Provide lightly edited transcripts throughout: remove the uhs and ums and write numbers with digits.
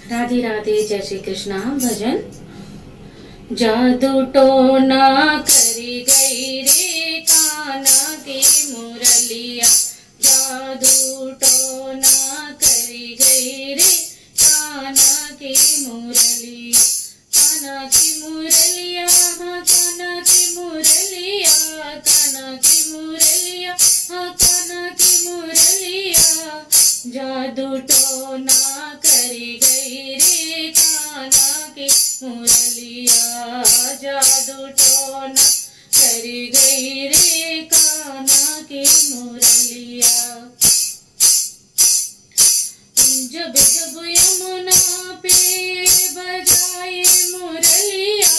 राधे राधे, जय श्री कृष्णा। भजन। जादू टोना करी गई रे कान्हा की मुरलिया, जादू टोना करी गई रे कान्हा की मुरलिया, कान्हा की मुरलिया, हाँ कान्हा की मुरलिया, कान्हा की मुरलिया, हाँ कान्हा की मुरलिया, जादू टोना करी गई रे कान्हा की मुरलिया, जादू टोना करी गई रे कान्हा की मुरलिया। जब जब यमुना पे बजाए मुरलिया,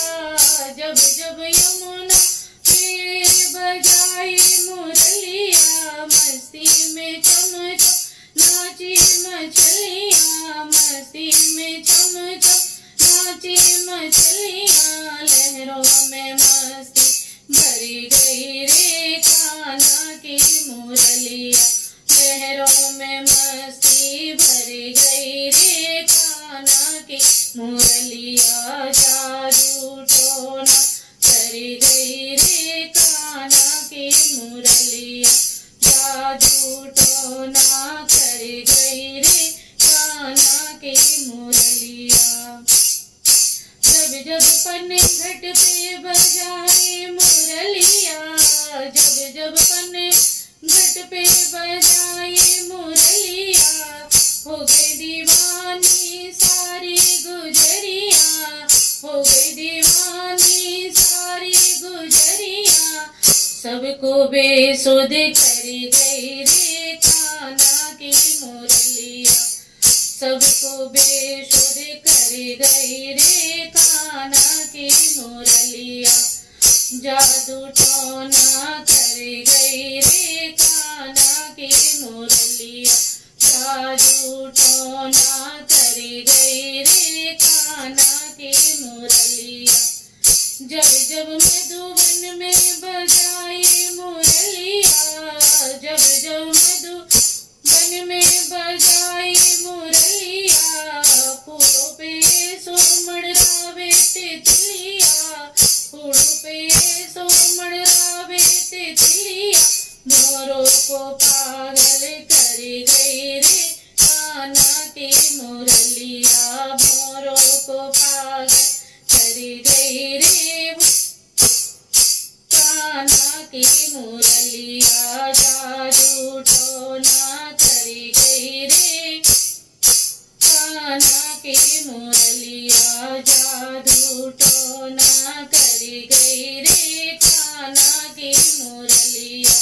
जब जब यमुना पे बजाए मुरलिया, मस्ती में चम चम नाची मछलियाँ, मस्ती में चम चम नाची मछलियाँ, लहरों में मस्ती भरी गई रे कान्हा की मुरलिया, लहरों में मस्ती भरी गई रे कान्हा की मुरलिया, जादू टोना करी गई रे कान्हा की मुरलिया, जादू टोना करी गई रे कान्हा की मुरलिया। जब जब पन्ने घट पे बजाए मुरलिया, जब जब पन्ने घट पे बजाए मुरलिया, हो गई दीवानी सारी गुजरिया, हो गई दीवानी सारी गुजरिया, सबको बेसुध करी गई रे कान्हा की मुरलिया, सबको बेसुध करी गई रे कान्हा की मुरलिया, जादू टोना करी गई रे कान्हा की मुरलिया, जादू टोना करी गई रे कान्हा की मुरलिया। जब जब मधुवन में बजाए मुरलिया, जब जब मधुवन में बजाए मुरलिया, फूलों पे सो मड़रावे तितलिया, फूलों पे सो मड़रावे तितलिया, मोरों को पागल करी गई रे कान्हा की मुरलिया, मोरों को पागल करी गई रे कान्हा की मुरलिया, जादू टोना करी गई रे कान्हा की मुरलिया, जादू टोना करी गई रे कान्हा की मुरलिया।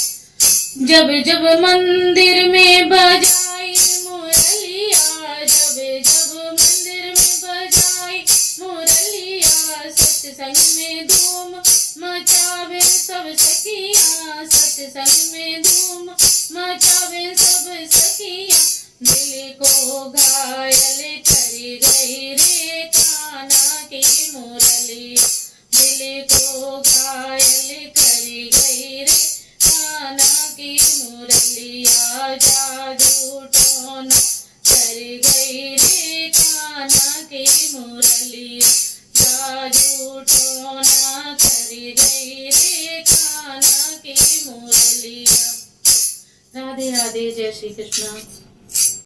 जब जब मंदिर में बजाई मुरलिया, जब जब मंदिर में बजाई मुरलिया, सत्संग में धूम मचावे सब सखियाँ, सत्संग में धूम मचावे सब सखियाँ, दिल को घायल करी गई रे कान्हा की मुरलिया, दिल को घायल करी गई रे कान्हा की मुरलिया, जादू टोना करी गई रे कान्हा की मुरलिया, जादू टोना करी गई रे कान्हा की मुरलिया। राधे राधे, जय श्री कृष्ण।